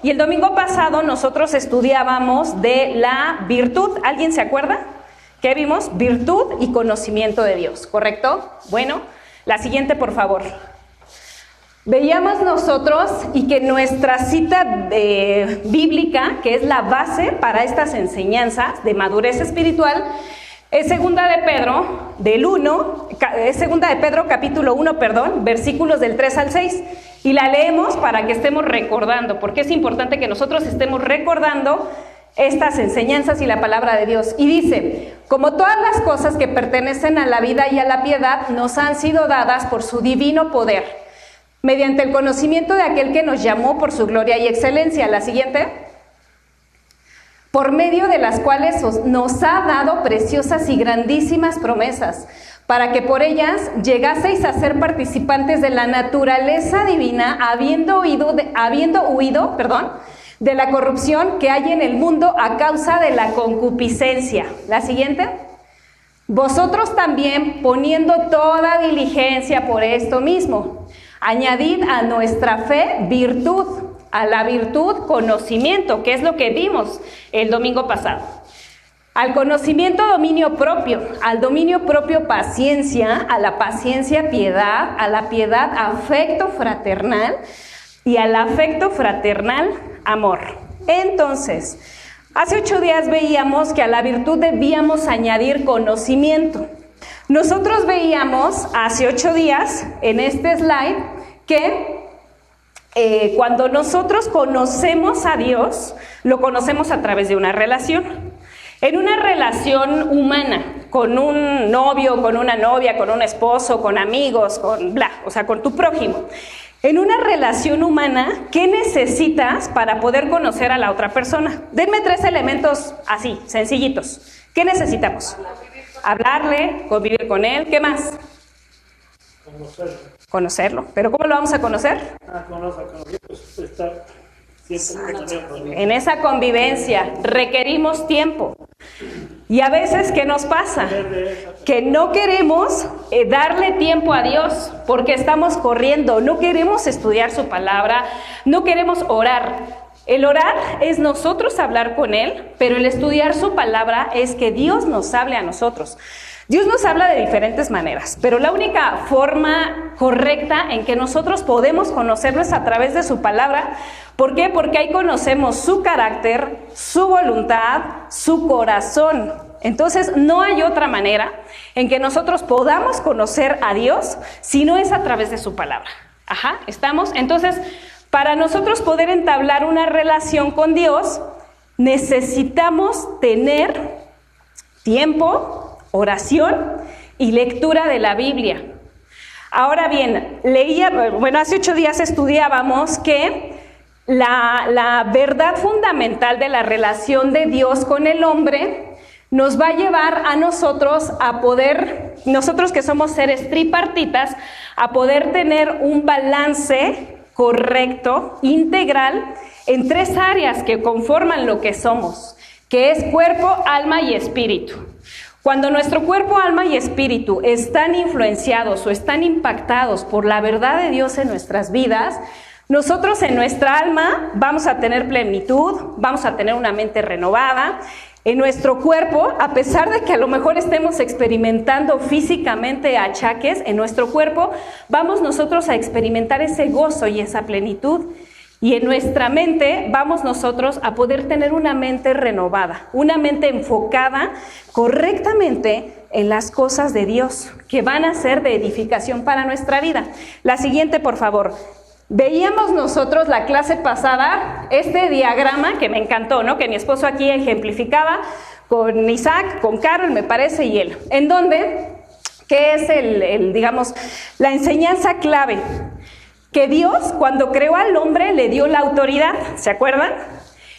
Y el domingo pasado nosotros estudiábamos de la virtud. ¿Alguien se acuerda? ¿Qué vimos? Virtud y conocimiento de Dios, ¿correcto? Bueno, la siguiente, por favor. Veíamos nosotros y que nuestra cita bíblica, que es la base para estas enseñanzas de madurez espiritual, es segunda de Pedro capítulo 1, versículos del 3 al 6. Y la leemos para que estemos recordando, porque es importante que nosotros estemos recordando estas enseñanzas y la palabra de Dios. Y dice: como todas las cosas que pertenecen a la vida y a la piedad nos han sido dadas por su divino poder, mediante el conocimiento de aquel que nos llamó por su gloria y excelencia. La siguiente. Por medio de las cuales nos ha dado preciosas y grandísimas promesas, para que por ellas llegaseis a ser participantes de la naturaleza divina, habiendo huido de la corrupción que hay en el mundo a causa de la concupiscencia. La siguiente. Vosotros también, poniendo toda diligencia por esto mismo, añadid a nuestra fe virtud, a la virtud conocimiento, que es lo que vimos el domingo pasado. Al conocimiento dominio propio, al dominio propio paciencia, a la paciencia piedad, a la piedad afecto fraternal y al afecto fraternal amor. Entonces, hace 8 días veíamos que a la virtud debíamos añadir conocimiento. Nosotros veíamos hace 8 días en este slide que cuando nosotros conocemos a Dios, lo conocemos a través de una relación. En una relación humana, con un novio, con una novia, con un esposo, con amigos, con tu prójimo. En una relación humana, ¿qué necesitas para poder conocer a la otra persona? Denme 3 elementos así, sencillitos. ¿Qué necesitamos? Hablarle, convivir con él, ¿qué más? Conocerlo. ¿Pero cómo lo vamos a conocer? En esa convivencia requerimos tiempo. Y a veces, ¿qué nos pasa? Que no queremos darle tiempo a Dios porque estamos corriendo, no queremos estudiar su palabra, no queremos orar. El orar es nosotros hablar con Él, pero el estudiar su palabra es que Dios nos hable a nosotros. Dios nos habla de diferentes maneras, pero la única forma correcta en que nosotros podemos conocerlo es a través de su palabra. ¿Por qué? Porque ahí conocemos su carácter, su voluntad, su corazón. Entonces, no hay otra manera en que nosotros podamos conocer a Dios si no es a través de su palabra. ¿Estamos? Entonces, para nosotros poder entablar una relación con Dios, necesitamos tener tiempo, oración y lectura de la Biblia. Ahora bien, hace 8 días estudiábamos que la verdad fundamental de la relación de Dios con el hombre nos va a llevar a nosotros a poder, nosotros que somos seres tripartitas, a poder tener un balance correcto, integral, en 3 áreas que conforman lo que somos, que es cuerpo, alma y espíritu. Cuando nuestro cuerpo, alma y espíritu están influenciados o están impactados por la verdad de Dios en nuestras vidas, nosotros en nuestra alma vamos a tener plenitud, vamos a tener una mente renovada. En nuestro cuerpo, a pesar de que a lo mejor estemos experimentando físicamente achaques, en nuestro cuerpo vamos nosotros a experimentar ese gozo y esa plenitud. Y en nuestra mente vamos nosotros a poder tener una mente renovada, una mente enfocada correctamente en las cosas de Dios, que van a ser de edificación para nuestra vida. La siguiente, por favor. Veíamos nosotros la clase pasada este diagrama que me encantó, ¿no? Que mi esposo aquí ejemplificaba con Isaac, con Carol, me parece, y él. En donde, ¿qué es digamos, la enseñanza clave? Que Dios, cuando creó al hombre, le dio la autoridad, ¿se acuerdan?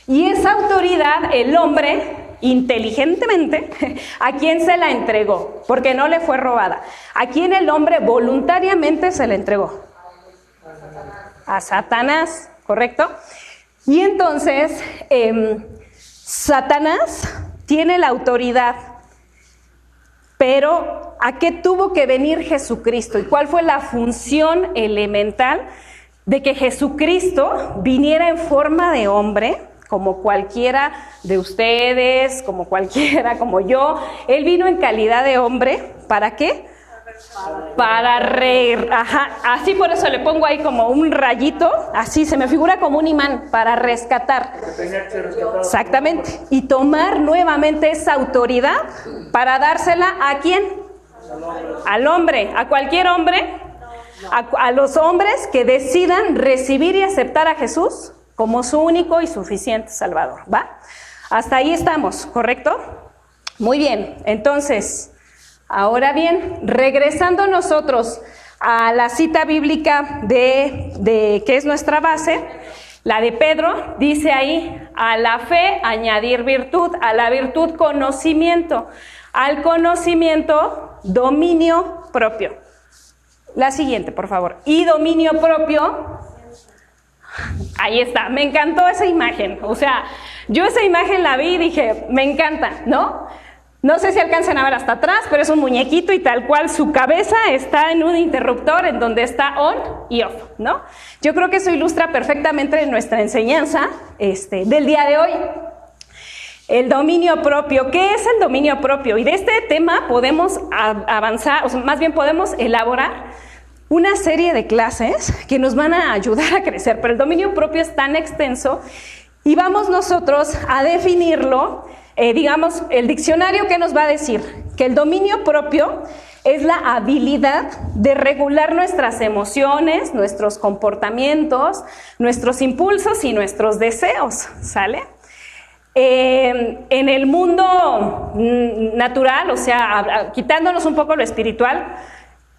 Y esa autoridad, el hombre, inteligentemente, ¿a quién se la entregó? Porque no le fue robada. ¿A quién el hombre voluntariamente se la entregó? A Satanás, ¿correcto? Y entonces, Satanás tiene la autoridad, pero ¿a qué tuvo que venir Jesucristo? ¿Y cuál fue la función elemental de que Jesucristo viniera en forma de hombre, como cualquiera de ustedes, como cualquiera, como yo. Él vino en calidad de hombre, ¿para qué? Así por eso le pongo ahí como un rayito, así se me figura como un imán, para rescatar. Exactamente. Y tomar nuevamente esa autoridad para dársela ¿a quién? Al hombre, a cualquier hombre, a los hombres que decidan recibir y aceptar a Jesús como su único y suficiente Salvador, ¿va? Hasta ahí estamos, ¿correcto? Muy bien, entonces, ahora bien, regresando nosotros a la cita bíblica de que es nuestra base, la de Pedro, dice ahí, a la fe añadir virtud, a la virtud conocimiento, al conocimiento dominio propio. La siguiente, por favor. Y dominio propio, ahí está, me encantó esa imagen. O sea, yo esa imagen la vi y dije, me encanta, ¿no? No sé si alcanzan a ver hasta atrás, pero es un muñequito y tal cual su cabeza está en un interruptor en donde está on y off, ¿no? Yo creo que eso ilustra perfectamente nuestra enseñanza del día de hoy. El dominio propio. ¿Qué es el dominio propio? Y de este tema podemos avanzar, o sea, más bien podemos elaborar una serie de clases que nos van a ayudar a crecer, pero el dominio propio es tan extenso y vamos nosotros a definirlo, digamos, el diccionario que nos va a decir que el dominio propio es la habilidad de regular nuestras emociones, nuestros comportamientos, nuestros impulsos y nuestros deseos, ¿sale? En el mundo natural, o sea, quitándonos un poco lo espiritual,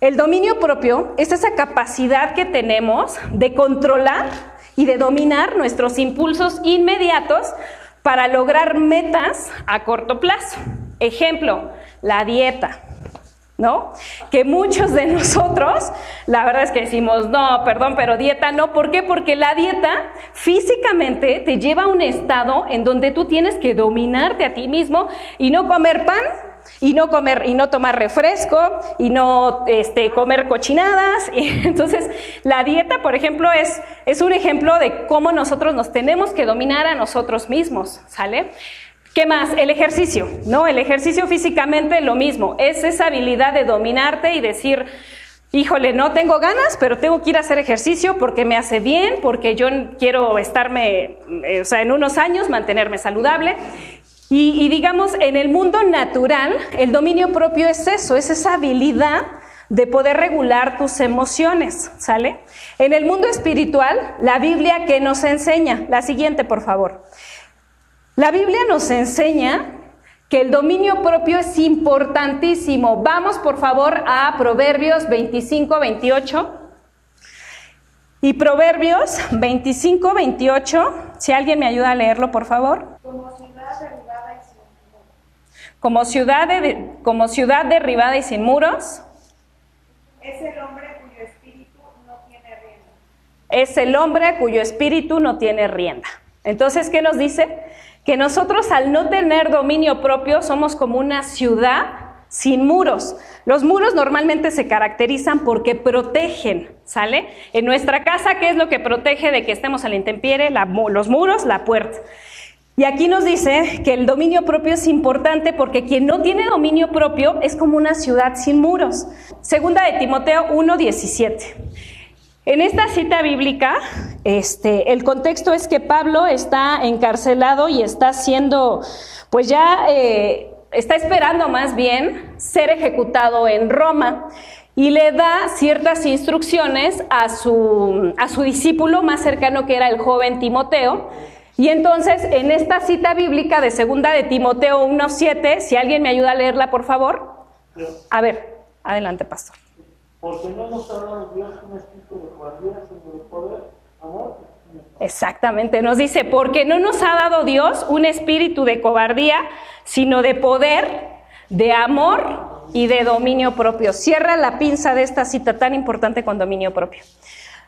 el dominio propio es esa capacidad que tenemos de controlar y de dominar nuestros impulsos inmediatos para lograr metas a corto plazo. Ejemplo, la dieta, ¿no? Que muchos de nosotros, la verdad es que decimos, no, perdón, pero dieta no. ¿Por qué? Porque la dieta físicamente te lleva a un estado en donde tú tienes que dominarte a ti mismo y no comer pan, y no tomar refresco, y no comer cochinadas. Y entonces, la dieta, por ejemplo, es un ejemplo de cómo nosotros nos tenemos que dominar a nosotros mismos, ¿sale? ¿Qué más? El ejercicio, ¿no? El ejercicio físicamente lo mismo, es esa habilidad de dominarte y decir, híjole, no tengo ganas, pero tengo que ir a hacer ejercicio porque me hace bien, porque yo quiero estarme, en unos años mantenerme saludable. Y digamos, en el mundo natural, el dominio propio es eso, es esa habilidad de poder regular tus emociones, ¿sale? En el mundo espiritual, la Biblia, ¿qué nos enseña? La siguiente, por favor. La Biblia nos enseña que el dominio propio es importantísimo. Vamos, por favor, a Proverbios 25, 28. Y Proverbios 25, 28, si alguien me ayuda a leerlo, por favor. Como ciudad derribada y sin muros. Es el hombre cuyo espíritu no tiene rienda. Es el hombre cuyo espíritu no tiene rienda. Entonces, ¿qué nos dice? Que nosotros, al no tener dominio propio, somos como una ciudad sin muros. Los muros normalmente se caracterizan porque protegen, ¿sale? En nuestra casa, ¿qué es lo que protege de que estemos a la intemperie? Los muros, la puerta. Y aquí nos dice que el dominio propio es importante porque quien no tiene dominio propio es como una ciudad sin muros. Segunda de Timoteo 1:17. En esta cita bíblica, el contexto es que Pablo está encarcelado y está siendo, pues ya está esperando más bien ser ejecutado en Roma, y le da ciertas instrucciones a su discípulo más cercano, que era el joven Timoteo. Y entonces, en esta cita bíblica de segunda de Timoteo 1:7, si alguien me ayuda a leerla, por favor. A ver, adelante, pastor. Porque no nos ha dado Dios un espíritu de cobardía, sino de poder, amor. Exactamente, nos dice, porque no nos ha dado Dios un espíritu de cobardía, sino de poder, de amor y de dominio propio. Cierra la pinza de esta cita tan importante con dominio propio.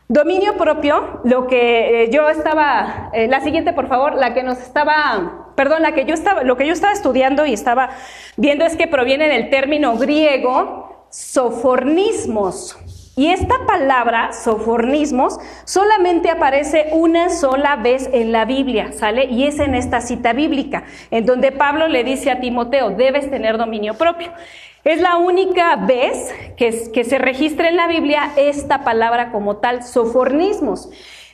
Dominio propio, lo que yo estaba, la siguiente por favor, lo que yo estaba estudiando y estaba viendo es que proviene del término griego sofornismos. Y esta palabra, sofornismos, solamente aparece una sola vez en la Biblia, ¿sale? Y es en esta cita bíblica, en donde Pablo le dice a Timoteo, debes tener dominio propio. Es la única vez que se registra en la Biblia esta palabra como tal, sofornismos.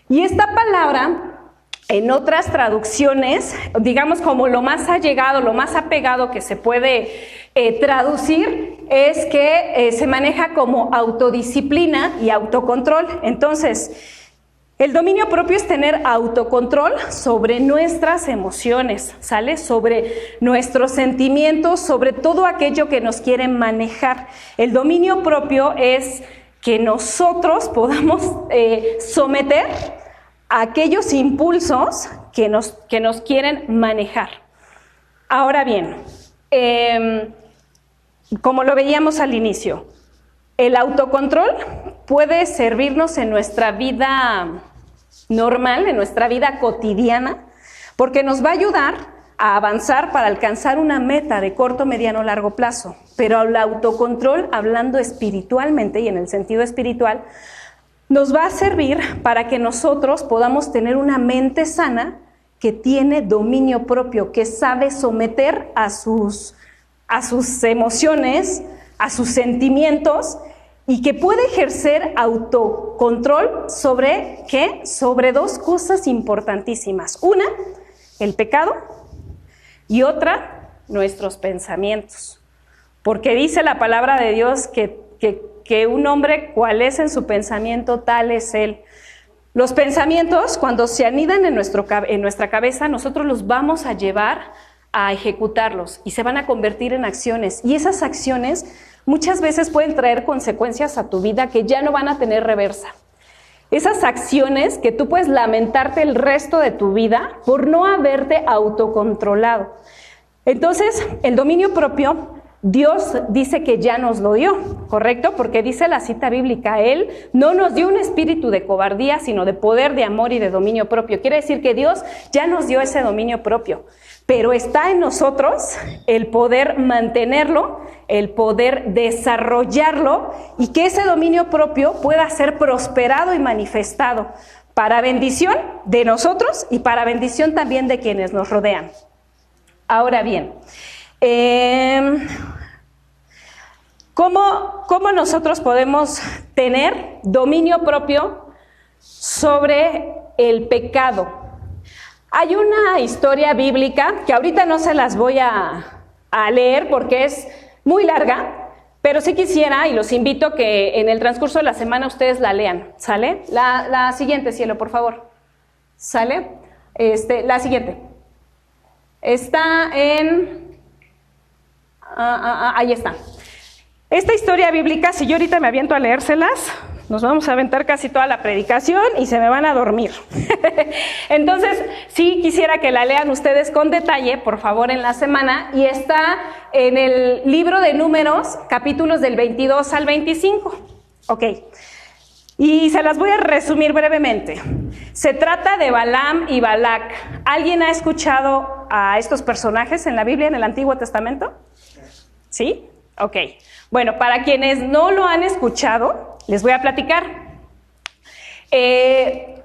Y esta palabra, en otras traducciones, digamos como lo más allegado, lo más apegado que se puede traducir, es que se maneja como autodisciplina y autocontrol. Entonces, el dominio propio es tener autocontrol sobre nuestras emociones, ¿sale? Sobre nuestros sentimientos, sobre todo aquello que nos quieren manejar. El dominio propio es que nosotros podamos someter a aquellos impulsos que nos quieren manejar. Ahora bien, como lo veíamos al inicio, el autocontrol puede servirnos en nuestra vida normal, en nuestra vida cotidiana, porque nos va a ayudar a avanzar para alcanzar una meta de corto, mediano, largo plazo. Pero el autocontrol, hablando espiritualmente y en el sentido espiritual, nos va a servir para que nosotros podamos tener una mente sana que tiene dominio propio, que sabe someter a sus emociones, a sus sentimientos, y que puede ejercer autocontrol sobre, ¿qué? Sobre dos cosas importantísimas. Una, el pecado, y otra, nuestros pensamientos. Porque dice la palabra de Dios que un hombre, cual es en su pensamiento, tal es él. Los pensamientos, cuando se anidan en nuestra cabeza, nosotros los vamos a llevar a ejecutarlos y se van a convertir en acciones. Y esas acciones muchas veces pueden traer consecuencias a tu vida que ya no van a tener reversa. Esas acciones que tú puedes lamentarte el resto de tu vida por no haberte autocontrolado. Entonces, el dominio propio, Dios dice que ya nos lo dio, ¿correcto? Porque dice la cita bíblica, Él no nos dio un espíritu de cobardía, sino de poder, de amor y de dominio propio. Quiere decir que Dios ya nos dio ese dominio propio, pero está en nosotros el poder mantenerlo, el poder desarrollarlo y que ese dominio propio pueda ser prosperado y manifestado para bendición de nosotros y para bendición también de quienes nos rodean. Ahora bien, ¿cómo nosotros podemos tener dominio propio sobre el pecado? Hay una historia bíblica que ahorita no se las voy a leer porque es muy larga, pero sí quisiera y los invito que en el transcurso de la semana ustedes la lean, ¿sale? La siguiente, cielo, por favor. ¿Sale? La siguiente. Está en... ahí está. Esta historia bíblica, si yo ahorita me aviento a leérselas, nos vamos a aventar casi toda la predicación y se me van a dormir. Entonces, sí quisiera que la lean ustedes con detalle, por favor, en la semana, y está en el libro de Números, capítulos del 22 al 25. Ok. Y se las voy a resumir brevemente. Se trata de Balaam y Balac. ¿Alguien ha escuchado a estos personajes en la Biblia, en el Antiguo Testamento? ¿Sí? Ok. Bueno, para quienes no lo han escuchado, les voy a platicar. Esto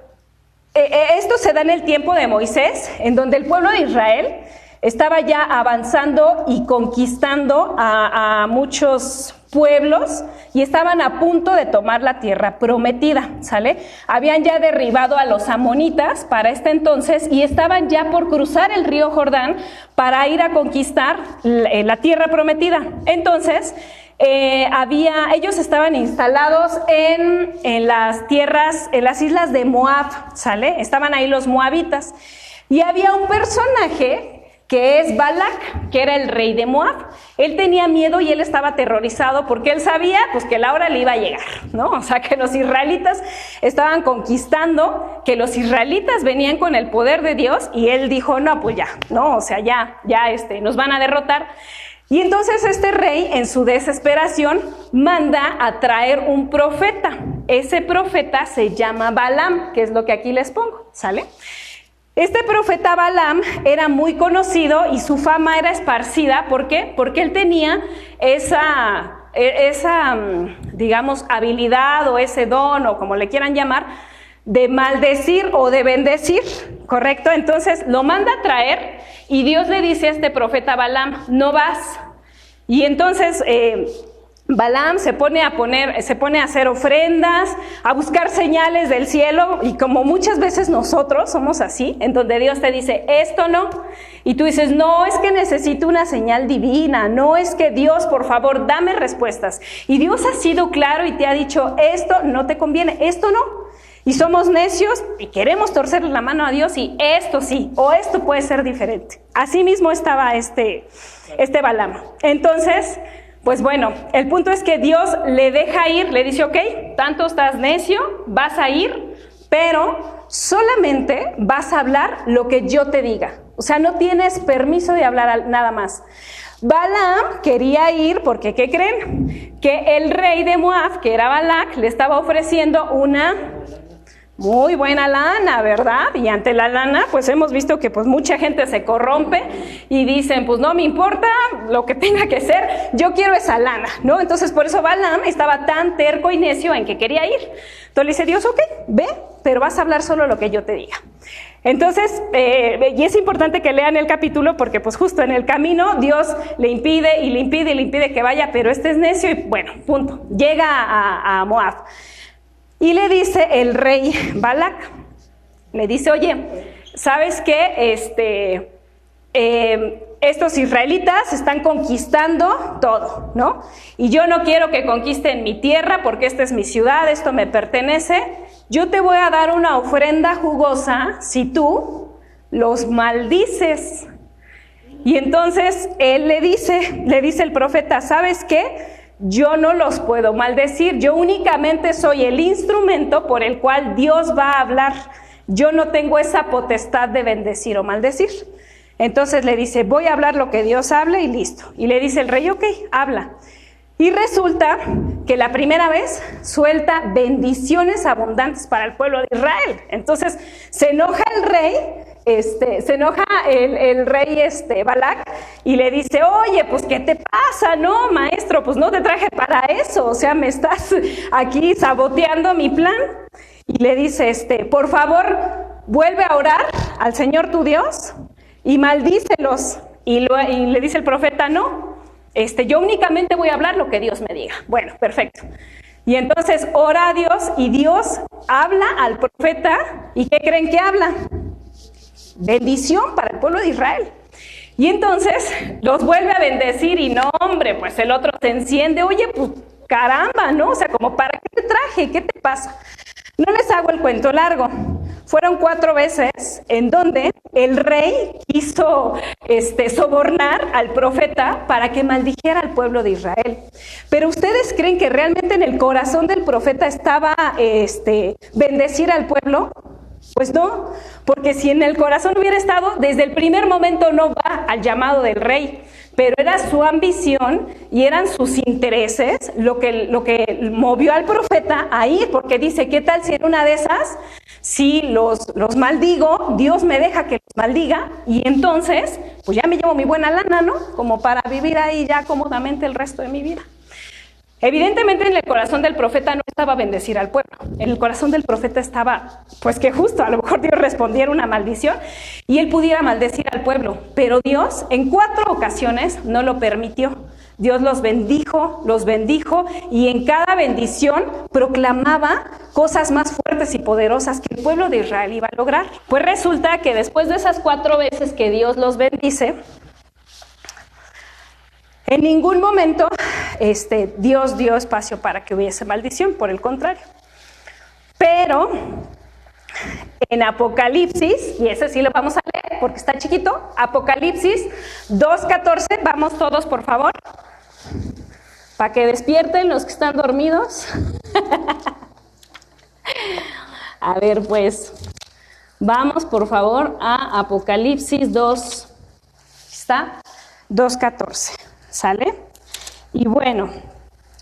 se da en el tiempo de Moisés, en donde el pueblo de Israel estaba ya avanzando y conquistando a muchos pueblos y estaban a punto de tomar la tierra prometida, ¿sale? Habían ya derribado a los amonitas para este entonces y estaban ya por cruzar el río Jordán para ir a conquistar la tierra prometida. Entonces, ellos estaban instalados en las tierras, en las islas de Moab, ¿sale? Estaban ahí los moabitas y había un personaje que es Balac, que era el rey de Moab. Él tenía miedo y él estaba aterrorizado porque él sabía pues que la hora le iba a llegar, ¿no? O sea, que los israelitas estaban conquistando, que los israelitas venían con el poder de Dios y él dijo, no, pues ya, no, o sea, ya nos van a derrotar. Y entonces este rey, en su desesperación, manda a traer un profeta. Ese profeta se llama Balaam, que es lo que aquí les pongo, ¿sale? Este profeta Balaam era muy conocido y su fama era esparcida. ¿Por qué? Porque él tenía esa digamos, habilidad o ese don o como le quieran llamar, de maldecir o de bendecir, ¿correcto? Entonces lo manda a traer y Dios le dice a este profeta Balaam, no vas. Y entonces Balaam se pone a hacer ofrendas, a buscar señales del cielo, y como muchas veces nosotros somos así, en donde Dios te dice, esto no, y tú dices, no, es que necesito una señal divina, no, es que Dios, por favor, dame respuestas. Y Dios ha sido claro y te ha dicho, esto no te conviene, esto no. Y somos necios y queremos torcerle la mano a Dios y esto sí, o esto puede ser diferente. Así mismo estaba este Balaam. Entonces, pues bueno, el punto es que Dios le deja ir, le dice, ok, tanto estás necio, vas a ir, pero solamente vas a hablar lo que yo te diga. O sea, no tienes permiso de hablar nada más. Balaam quería ir porque, ¿qué creen? Que el rey de Moab, que era Balac, le estaba ofreciendo una muy buena lana, ¿verdad? Y ante la lana, pues hemos visto que pues mucha gente se corrompe y dicen, pues no me importa lo que tenga que ser, yo quiero esa lana, ¿no? Entonces por eso Balaam estaba tan terco y necio en que quería ir. Entonces le dice Dios, ok, ve, pero vas a hablar solo lo que yo te diga. Entonces, y es importante que lean el capítulo porque pues justo en el camino Dios le impide que vaya, pero este es necio y bueno, punto. Llega a Moab. Y le dice el rey Balac, le dice, oye, ¿sabes qué? Estos israelitas están conquistando todo, ¿no? Y yo no quiero que conquisten mi tierra porque esta es mi ciudad, esto me pertenece. Yo te voy a dar una ofrenda jugosa si tú los maldices. Y entonces él le dice el profeta, ¿sabes qué? Yo no los puedo maldecir, yo únicamente soy el instrumento por el cual Dios va a hablar. Yo no tengo esa potestad de bendecir o maldecir. Entonces le dice, voy a hablar lo que Dios hable y listo. Y le dice el rey, ok, habla. Y resulta que la primera vez suelta bendiciones abundantes para el pueblo de Israel. Entonces se enoja el rey, el rey Balac y le dice, oye, pues ¿qué te pasa? No, maestro, pues no te traje para eso, o sea, me estás aquí saboteando mi plan. Y le dice, por favor, vuelve a orar al Señor tu Dios y maldícelos. Y le dice el profeta, no, yo únicamente voy a hablar lo que Dios me diga. Bueno, perfecto. Y entonces ora a Dios y Dios habla al profeta. ¿Y qué creen que habla? Bendición para el pueblo de Israel. Y entonces los vuelve a bendecir y no, hombre, pues el otro se enciende. Oye, pues caramba, ¿no? O sea, como ¿para qué te traje? ¿Qué te pasa? No les hago el cuento largo. Fueron 4 veces en donde el rey quiso sobornar al profeta para que maldijera al pueblo de Israel. Pero ¿ustedes creen que realmente en el corazón del profeta estaba bendecir al pueblo? Pues no, porque si en el corazón hubiera estado, desde el primer momento no va al llamado del rey. Pero era su ambición y eran sus intereses lo que movió al profeta a ir, porque dice, ¿qué tal si en una de esas, si los maldigo, Dios me deja que los maldiga y entonces, pues ya me llevo mi buena lana, ¿no? Como para vivir ahí ya cómodamente el resto de mi vida. Evidentemente en el corazón del profeta no estaba bendecir al pueblo, en el corazón del profeta estaba, pues que justo a lo mejor Dios respondiera una maldición y él pudiera maldecir al pueblo, pero Dios en 4 ocasiones no lo permitió. Dios los bendijo y en cada bendición proclamaba cosas más fuertes y poderosas que el pueblo de Israel iba a lograr. Pues resulta que después de esas 4 veces que Dios los bendice, en ningún momento Dios dio espacio para que hubiese maldición, por el contrario. Pero en Apocalipsis, y ese sí lo vamos a leer porque está chiquito, Apocalipsis 2:14, vamos todos por favor, para que despierten los que están dormidos. A ver pues, vamos por favor a Apocalipsis 2, ¿está? 2:14. ¿Sale? Y bueno,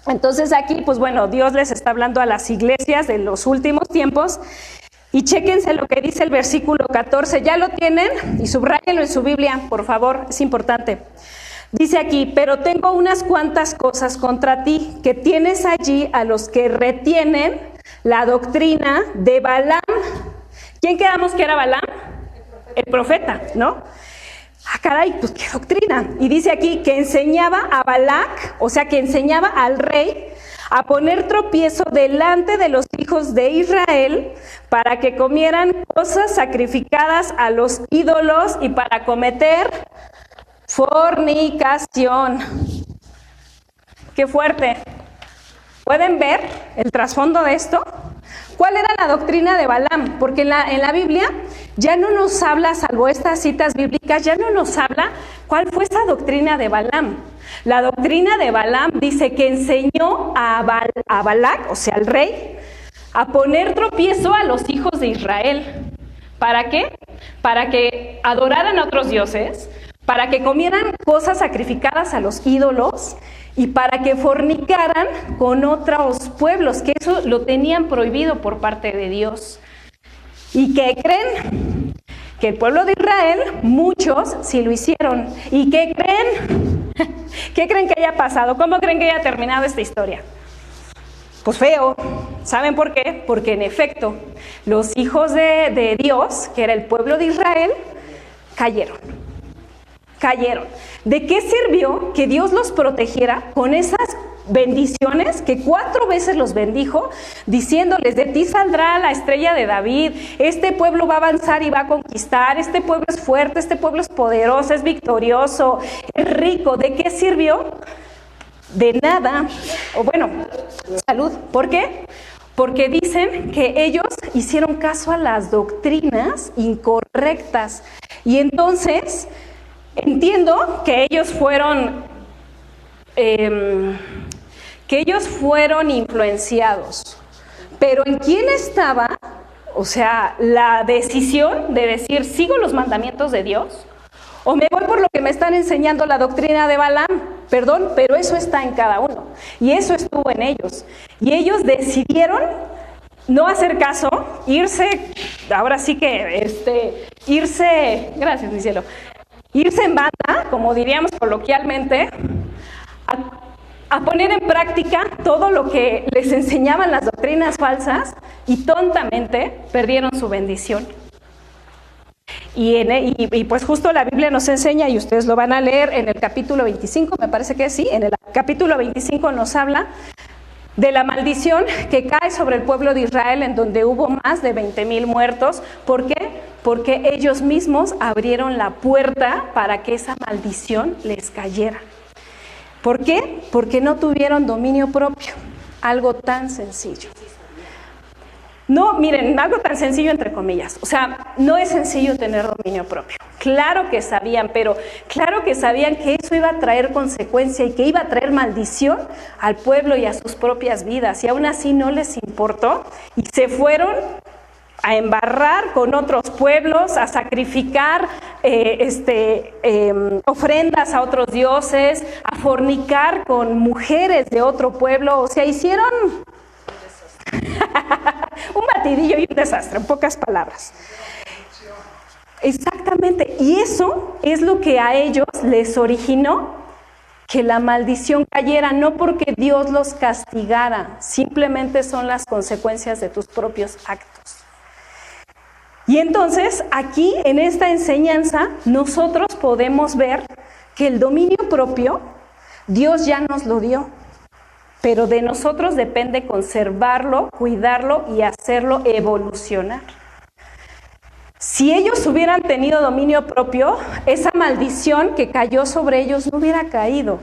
entonces aquí, pues bueno, Dios les está hablando a las iglesias de los últimos tiempos y chéquense lo que dice el versículo 14, ¿ya lo tienen? Y subráyenlo en su Biblia, por favor, es importante. Dice aquí, pero tengo unas cuantas cosas contra ti, que tienes allí a los que retienen la doctrina de Balaam. ¿Quién quedamos que era Balaam? El profeta, ¿no? Ah, caray, pues qué doctrina. Y dice aquí que enseñaba a Balac, o sea que enseñaba al rey a poner tropiezo delante de los hijos de Israel para que comieran cosas sacrificadas a los ídolos y para cometer fornicación. Qué fuerte. ¿Pueden ver el trasfondo de esto? ¿Cuál era la doctrina de Balaam? Porque en la Biblia ya no nos habla, salvo estas citas bíblicas, ya no nos habla cuál fue esa doctrina de Balaam. La doctrina de Balaam dice que enseñó a Balac, o sea, al rey, a poner tropiezo a los hijos de Israel. ¿Para qué? Para que adoraran a otros dioses, para que comieran cosas sacrificadas a los ídolos y para que fornicaran con otros pueblos, que eso lo tenían prohibido por parte de Dios. ¿Y qué creen? Que el pueblo de Israel, muchos sí lo hicieron. ¿Y qué creen? ¿Qué creen que haya pasado? ¿Cómo creen que haya terminado esta historia? Pues feo. ¿Saben por qué? Porque en efecto, los hijos de Dios, que era el pueblo de Israel, cayeron. ¿De qué sirvió que Dios los protegiera con esas bendiciones que 4 veces los bendijo, diciéndoles: de ti saldrá la estrella de David, este pueblo va a avanzar y va a conquistar, este pueblo es fuerte, este pueblo es poderoso, es victorioso, es rico? ¿De qué sirvió? De nada. O bueno, salud. ¿Por qué? Porque dicen que ellos hicieron caso a las doctrinas incorrectas. Y entonces entiendo que ellos fueron influenciados. Pero ¿en quién estaba? O sea, la decisión de decir: ¿sigo los mandamientos de Dios? ¿O me voy por lo que me están enseñando la doctrina de Balaam? Perdón, pero eso está en cada uno. Y eso estuvo en ellos. Y ellos decidieron no hacer caso, irse, ahora sí que, gracias mi cielo, irse en banda, como diríamos coloquialmente, a poner en práctica todo lo que les enseñaban las doctrinas falsas y tontamente perdieron su bendición. Y pues justo la Biblia nos enseña, y ustedes lo van a leer en el capítulo 25, me parece que sí, en el capítulo 25 nos habla de la maldición que cae sobre el pueblo de Israel, en donde hubo más de 20,000 muertos. ¿Por qué? Porque ellos mismos abrieron la puerta para que esa maldición les cayera. ¿Por qué? Porque no tuvieron dominio propio. Algo tan sencillo. No, miren, algo tan sencillo entre comillas. O sea, no es sencillo tener dominio propio. Claro que sabían, pero claro que sabían que eso iba a traer consecuencia y que iba a traer maldición al pueblo y a sus propias vidas. Y aún así no les importó y se fueron a embarrar con otros pueblos, a sacrificar ofrendas a otros dioses, a fornicar con mujeres de otro pueblo. O sea, hicieron un batidillo y un desastre, en pocas palabras. Exactamente, y eso es lo que a ellos les originó que la maldición cayera, no porque Dios los castigara, simplemente son las consecuencias de tus propios actos. Y entonces, aquí en esta enseñanza, nosotros podemos ver que el dominio propio, Dios ya nos lo dio. Pero de nosotros depende conservarlo, cuidarlo y hacerlo evolucionar. Si ellos hubieran tenido dominio propio, esa maldición que cayó sobre ellos no hubiera caído.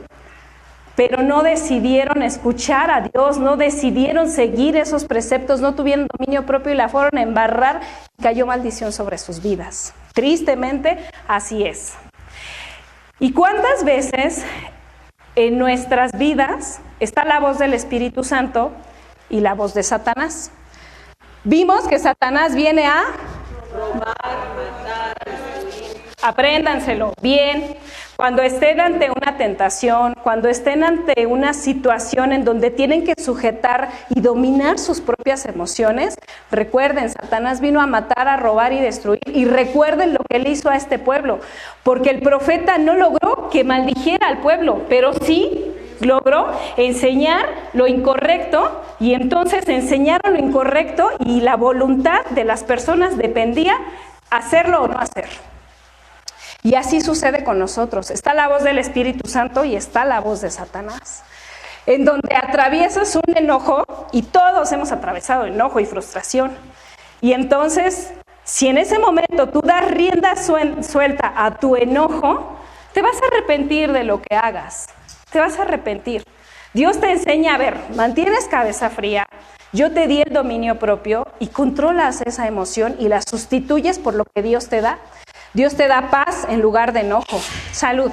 Pero no decidieron escuchar a Dios, no decidieron seguir esos preceptos, no tuvieron dominio propio y la fueron a embarrar y cayó maldición sobre sus vidas. Tristemente, así es. ¿Y cuántas veces en nuestras vidas está la voz del Espíritu Santo y la voz de Satanás? Vimos que Satanás viene a robar, matar, apréndanselo bien. Cuando estén ante una tentación, cuando estén ante una situación en donde tienen que sujetar y dominar sus propias emociones, recuerden, Satanás vino a matar, a robar y destruir. Y recuerden lo que él hizo a este pueblo, porque el profeta no logró que maldijera al pueblo, pero sí logró enseñar lo incorrecto, y entonces enseñaron lo incorrecto y la voluntad de las personas dependía hacerlo o no hacerlo. Y así sucede con nosotros. Está la voz del Espíritu Santo y está la voz de Satanás, en donde atraviesas un enojo, y todos hemos atravesado enojo y frustración. Y entonces, si en ese momento tú das rienda suelta a tu enojo, te vas a arrepentir de lo que hagas. Te vas a arrepentir. Dios te enseña, a ver, mantienes cabeza fría, yo te di el dominio propio y controlas esa emoción y la sustituyes por lo que Dios te da. Dios te da paz en lugar de enojo. Salud.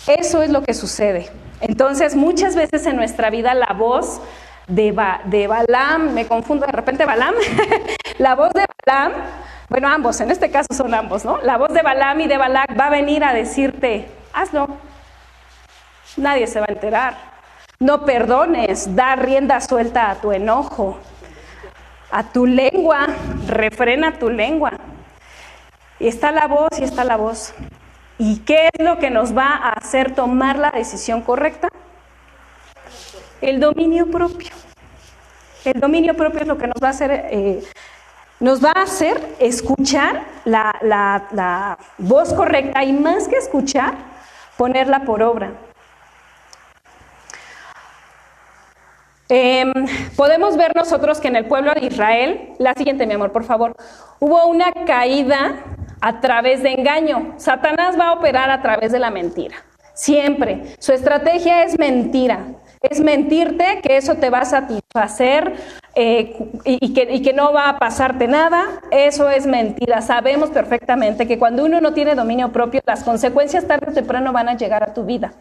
Eso es lo que sucede. Entonces, muchas veces en nuestra vida la voz de Balaam, me confundo de repente Balaam, la voz de Balaam, bueno, ambos, en este caso son ambos, ¿no? La voz de Balaam y de Balac va a venir a decirte, hazlo. Nadie se va a enterar. No perdones, da rienda suelta a tu enojo, a tu lengua, refrena tu lengua. Y está la voz y está la voz. ¿Y qué es lo que nos va a hacer tomar la decisión correcta? El dominio propio. El dominio propio es lo que nos va a hacer, escuchar la voz correcta, y más que escuchar, ponerla por obra. Podemos ver nosotros que en el pueblo de Israel, la siguiente, mi amor, por favor, hubo una caída a través de engaño. Satanás va a operar a través de la mentira, siempre. Su estrategia es mentira, es mentirte que eso te va a satisfacer y que no va a pasarte nada. Eso es mentira. Sabemos perfectamente que cuando uno no tiene dominio propio, las consecuencias tarde o temprano van a llegar a tu vida.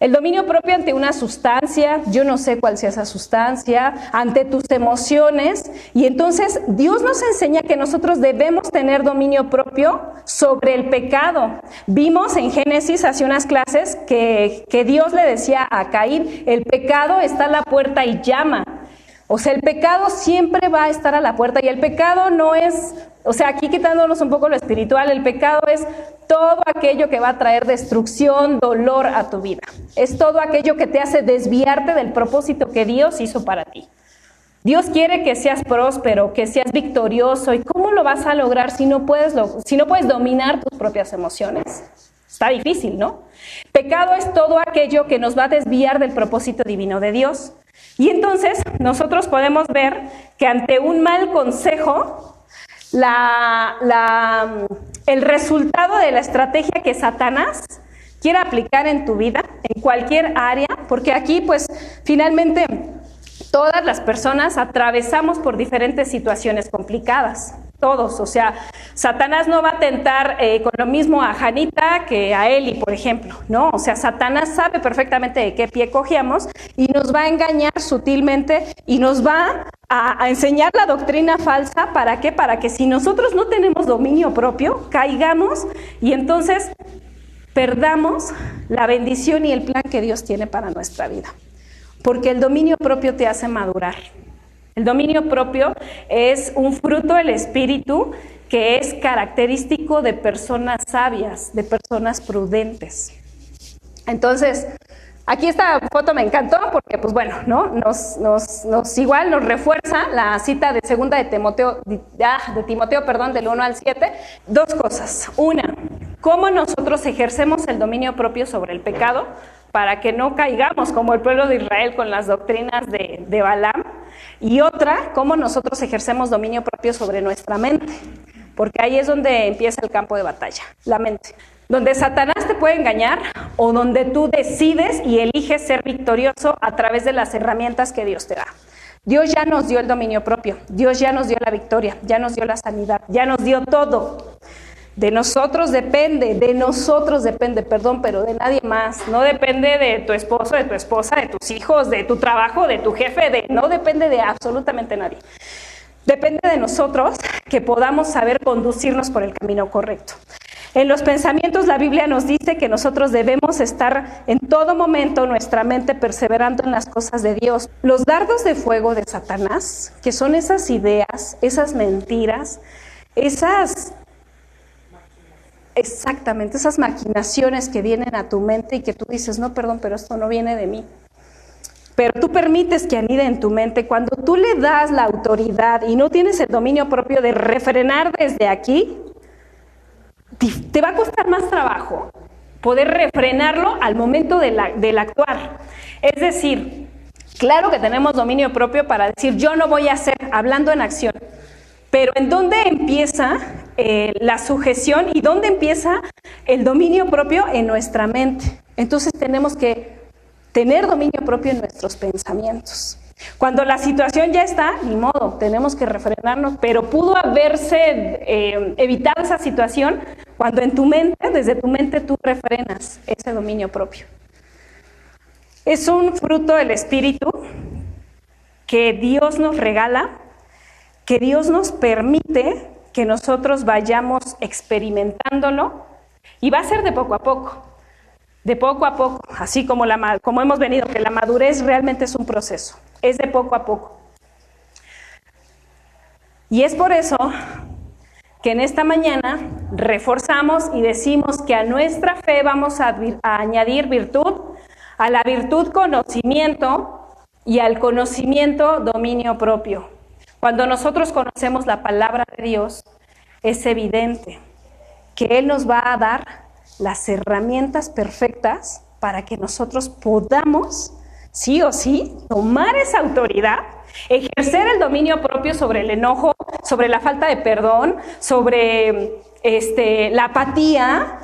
El dominio propio ante una sustancia, yo no sé cuál sea esa sustancia, ante tus emociones, y entonces Dios nos enseña que nosotros debemos tener dominio propio sobre el pecado. Vimos en Génesis hace unas clases que Dios le decía a Caín, el pecado está a la puerta y llama. O sea, el pecado siempre va a estar a la puerta, y el pecado no es, o sea, aquí quitándonos un poco lo espiritual, el pecado es todo aquello que va a traer destrucción, dolor a tu vida. Es todo aquello que te hace desviarte del propósito que Dios hizo para ti. Dios quiere que seas próspero, que seas victorioso. ¿Y cómo lo vas a lograr si no puedes dominar tus propias emociones? Está difícil, ¿no? Pecado es todo aquello que nos va a desviar del propósito divino de Dios. Y entonces nosotros podemos ver que ante un mal consejo, el resultado de la estrategia que Satanás quiere aplicar en tu vida, en cualquier área, porque aquí pues finalmente todas las personas atravesamos por diferentes situaciones complicadas, todos. O sea, Satanás no va a tentar con lo mismo a Janita que a Eli, por ejemplo, ¿no? O sea, Satanás sabe perfectamente de qué pie cogíamos y nos va a engañar sutilmente y nos va a enseñar la doctrina falsa. ¿Para qué? Para que si nosotros no tenemos dominio propio, caigamos y entonces perdamos la bendición y el plan que Dios tiene para nuestra vida. Porque el dominio propio te hace madurar. El dominio propio es un fruto del Espíritu que es característico de personas sabias, de personas prudentes. Entonces, aquí esta foto me encantó porque, pues bueno, ¿no? Igual nos refuerza la cita de segunda de Timoteo, del 1 al 7. Dos cosas. Una, cómo nosotros ejercemos el dominio propio sobre el pecado para que no caigamos como el pueblo de Israel con las doctrinas de Balaam. Y otra, cómo nosotros ejercemos dominio propio sobre nuestra mente, porque ahí es donde empieza el campo de batalla, la mente. Donde Satanás te puede engañar o donde tú decides y eliges ser victorioso a través de las herramientas que Dios te da. Dios ya nos dio el dominio propio, Dios ya nos dio la victoria, ya nos dio la sanidad, ya nos dio todo. De nosotros depende, pero de nadie más. No depende de tu esposo, de tu esposa, de tus hijos, de tu trabajo, de tu jefe, no depende de absolutamente nadie. Depende de nosotros que podamos saber conducirnos por el camino correcto. En los pensamientos la Biblia nos dice que nosotros debemos estar en todo momento nuestra mente perseverando en las cosas de Dios. Los dardos de fuego de Satanás, que son esas ideas, esas mentiras, esas exactamente, esas maquinaciones que vienen a tu mente y que tú dices, no, perdón, pero esto no viene de mí. Pero tú permites que anide en tu mente. Cuando tú le das la autoridad y no tienes el dominio propio de refrenar desde aquí, te va a costar más trabajo poder refrenarlo al momento del actuar. Es decir, claro que tenemos dominio propio para decir, yo no voy a hacer, hablando en acción. Pero ¿en dónde empieza la sujeción y dónde empieza el dominio propio? En nuestra mente. Entonces tenemos que tener dominio propio en nuestros pensamientos. Cuando la situación ya está, ni modo, tenemos que refrenarnos, pero pudo haberse evitado esa situación cuando en tu mente, desde tu mente tú refrenas ese dominio propio. Es un fruto del Espíritu que Dios nos regala, que Dios nos permite que nosotros vayamos experimentándolo, y va a ser de poco a poco. De poco a poco, así como hemos venido, que la madurez realmente es un proceso, es de poco a poco. Y es por eso que en esta mañana reforzamos y decimos que a nuestra fe vamos a añadir virtud, a la virtud conocimiento y al conocimiento dominio propio. Cuando nosotros conocemos la palabra de Dios, es evidente que Él nos va a dar las herramientas perfectas para que nosotros podamos, sí o sí, tomar esa autoridad, ejercer el dominio propio sobre el enojo, sobre la falta de perdón, sobre la apatía,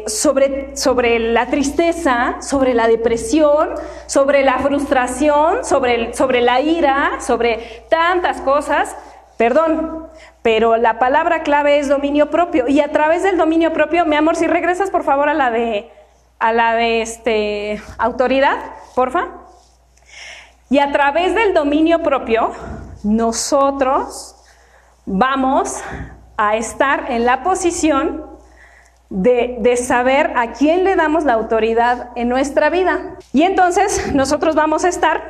sobre la tristeza, sobre la depresión, sobre la frustración, sobre la ira, sobre tantas cosas. Perdón, pero la palabra clave es dominio propio, y a través del dominio propio, mi amor, si regresas por favor a la de autoridad, porfa. Y a través del dominio propio, nosotros vamos a estar en la posición de saber a quién le damos la autoridad en nuestra vida. Y entonces nosotros vamos a estar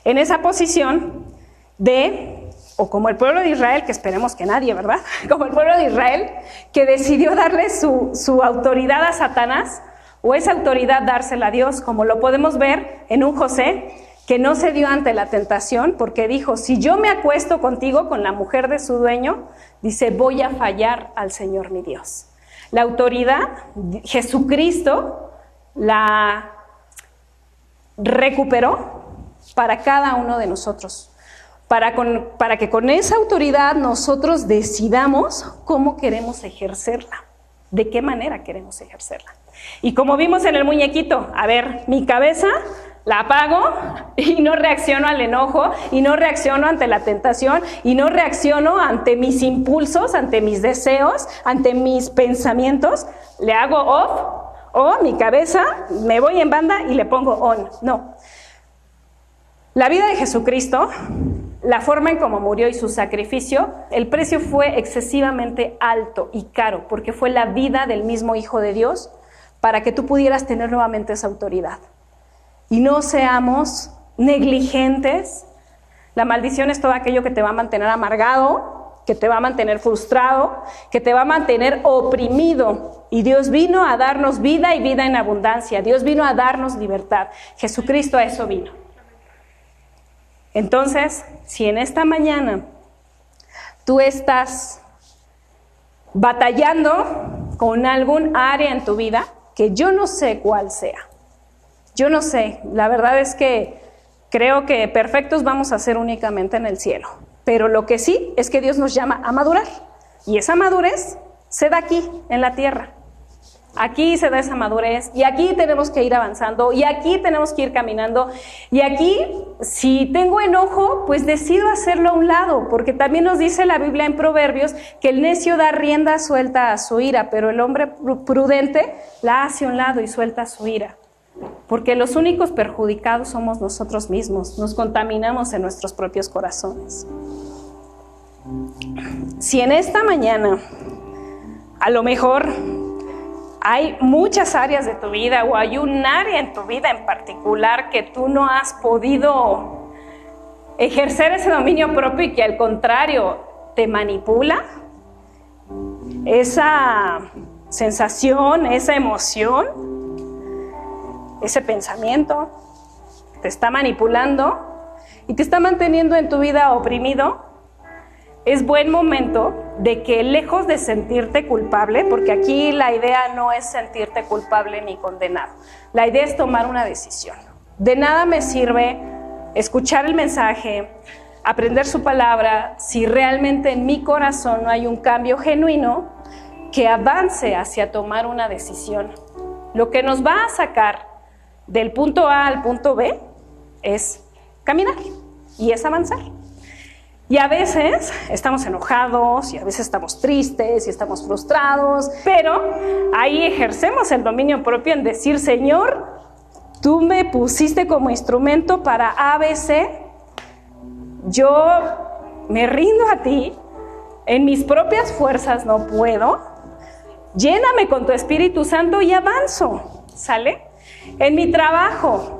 en esa posición o como el pueblo de Israel, que esperemos que nadie, ¿verdad? Como el pueblo de Israel, que decidió darle su autoridad a Satanás, o esa autoridad dársela a Dios, como lo podemos ver en un José, que no se dio ante la tentación, porque dijo, si yo me acuesto contigo, con la mujer de su dueño, dice, voy a fallar al Señor mi Dios. La autoridad, Jesucristo la recuperó para cada uno de nosotros. Para que con esa autoridad nosotros decidamos cómo queremos ejercerla, de qué manera queremos ejercerla. Y como vimos en el muñequito, a ver, mi cabeza la apago y no reacciono al enojo, y no reacciono ante la tentación, y no reacciono ante mis impulsos, ante mis deseos, ante mis pensamientos. Le hago off, o mi cabeza, me voy en banda y le pongo on. No. La vida de Jesucristo, la forma en cómo murió y su sacrificio, el precio fue excesivamente alto y caro, porque fue la vida del mismo Hijo de Dios para que tú pudieras tener nuevamente esa autoridad. Y no seamos negligentes. La maldición es todo aquello que te va a mantener amargado, que te va a mantener frustrado, que te va a mantener oprimido. Y Dios vino a darnos vida y vida en abundancia. Dios vino a darnos libertad. Jesucristo a eso vino. Entonces, si en esta mañana tú estás batallando con algún área en tu vida, que yo no sé cuál sea, yo no sé, la verdad es que creo que perfectos vamos a ser únicamente en el cielo, pero lo que sí es que Dios nos llama a madurar, y esa madurez se da aquí, en la tierra. Aquí se da esa madurez, y aquí tenemos que ir avanzando, y aquí tenemos que ir caminando, y aquí, si tengo enojo, pues decido hacerlo a un lado, porque también nos dice la Biblia en Proverbios que el necio da rienda suelta a su ira, pero el hombre prudente la hace a un lado y suelta su ira, porque los únicos perjudicados somos nosotros mismos, nos contaminamos en nuestros propios corazones. Si en esta mañana, a lo mejor hay muchas áreas de tu vida, o hay un área en tu vida en particular que tú no has podido ejercer ese dominio propio y que al contrario te manipula, esa sensación, esa emoción, ese pensamiento te está manipulando y te está manteniendo en tu vida oprimido, es buen momento de que, lejos de sentirte culpable, porque aquí la idea no es sentirte culpable ni condenado, la idea es tomar una decisión. De nada me sirve escuchar el mensaje, aprender su palabra, si realmente en mi corazón no hay un cambio genuino que avance hacia tomar una decisión. Lo que nos va a sacar del punto A al punto B es caminar y es avanzar. Y a veces estamos enojados, y a veces estamos tristes, y estamos frustrados, pero ahí ejercemos el dominio propio en decir: Señor, tú me pusiste como instrumento para ABC, yo me rindo a ti, en mis propias fuerzas no puedo, lléname con tu Espíritu Santo y avanzo, ¿sale? En mi trabajo,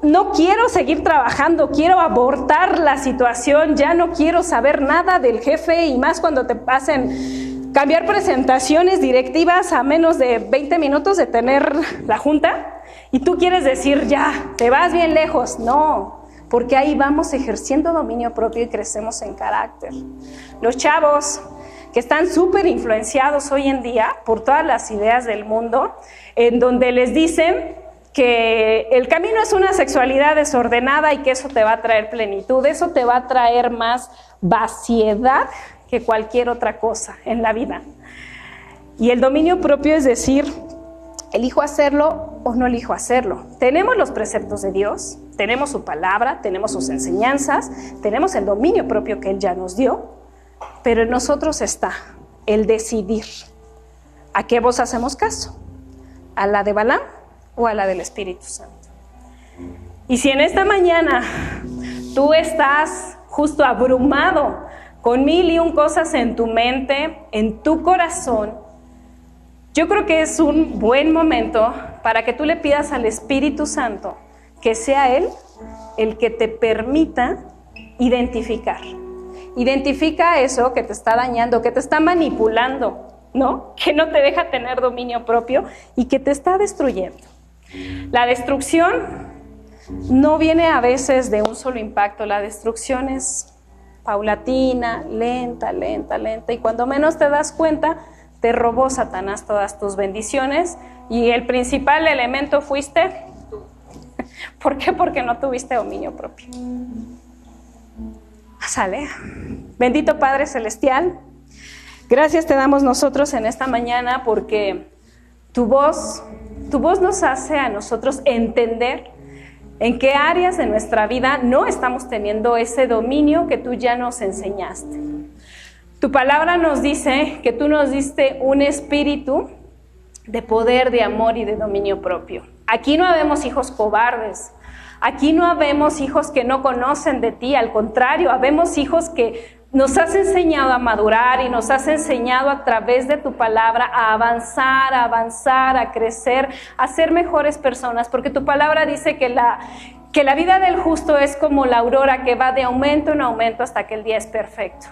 no quiero seguir trabajando, quiero abortar la situación, ya no quiero saber nada del jefe, y más cuando te hacen cambiar presentaciones directivas a menos de 20 minutos de tener la junta, y tú quieres decir: ya, te vas bien lejos. No, porque ahí vamos ejerciendo dominio propio y crecemos en carácter. Los chavos que están súper influenciados hoy en día por todas las ideas del mundo, en donde les dicen que el camino es una sexualidad desordenada y que eso te va a traer plenitud, eso te va a traer más vaciedad que cualquier otra cosa en la vida. Y el dominio propio es decir: ¿elijo hacerlo o no elijo hacerlo? Tenemos los preceptos de Dios, tenemos su palabra, tenemos sus enseñanzas, tenemos el dominio propio que Él ya nos dio, pero en nosotros está el decidir a qué voz hacemos caso, a la de Balaam o a la del Espíritu Santo. Y si en esta mañana tú estás justo abrumado con 1001 cosas en tu mente, en tu corazón, yo creo que es un buen momento para que tú le pidas al Espíritu Santo que sea Él el que te permita identificar. Identifica eso que te está dañando, que te está manipulando, ¿no? Que no te deja tener dominio propio y que te está destruyendo. La destrucción no viene a veces de un solo impacto, la destrucción es paulatina, lenta, y cuando menos te das cuenta, te robó Satanás todas tus bendiciones y el principal elemento fuiste tú. ¿Por qué? Porque no tuviste dominio propio. ¿Sale? Bendito Padre Celestial, gracias te damos nosotros en esta mañana porque tu voz nos hace a nosotros entender en qué áreas de nuestra vida no estamos teniendo ese dominio que tú ya nos enseñaste. Tu palabra nos dice que tú nos diste un espíritu de poder, de amor y de dominio propio. Aquí no habemos hijos cobardes, aquí no habemos hijos que no conocen de ti, al contrario, habemos hijos que nos has enseñado a madurar y nos has enseñado a través de tu palabra a avanzar, a crecer, a ser mejores personas, porque tu palabra dice que la vida del justo es como la aurora que va de aumento en aumento hasta que el día es perfecto.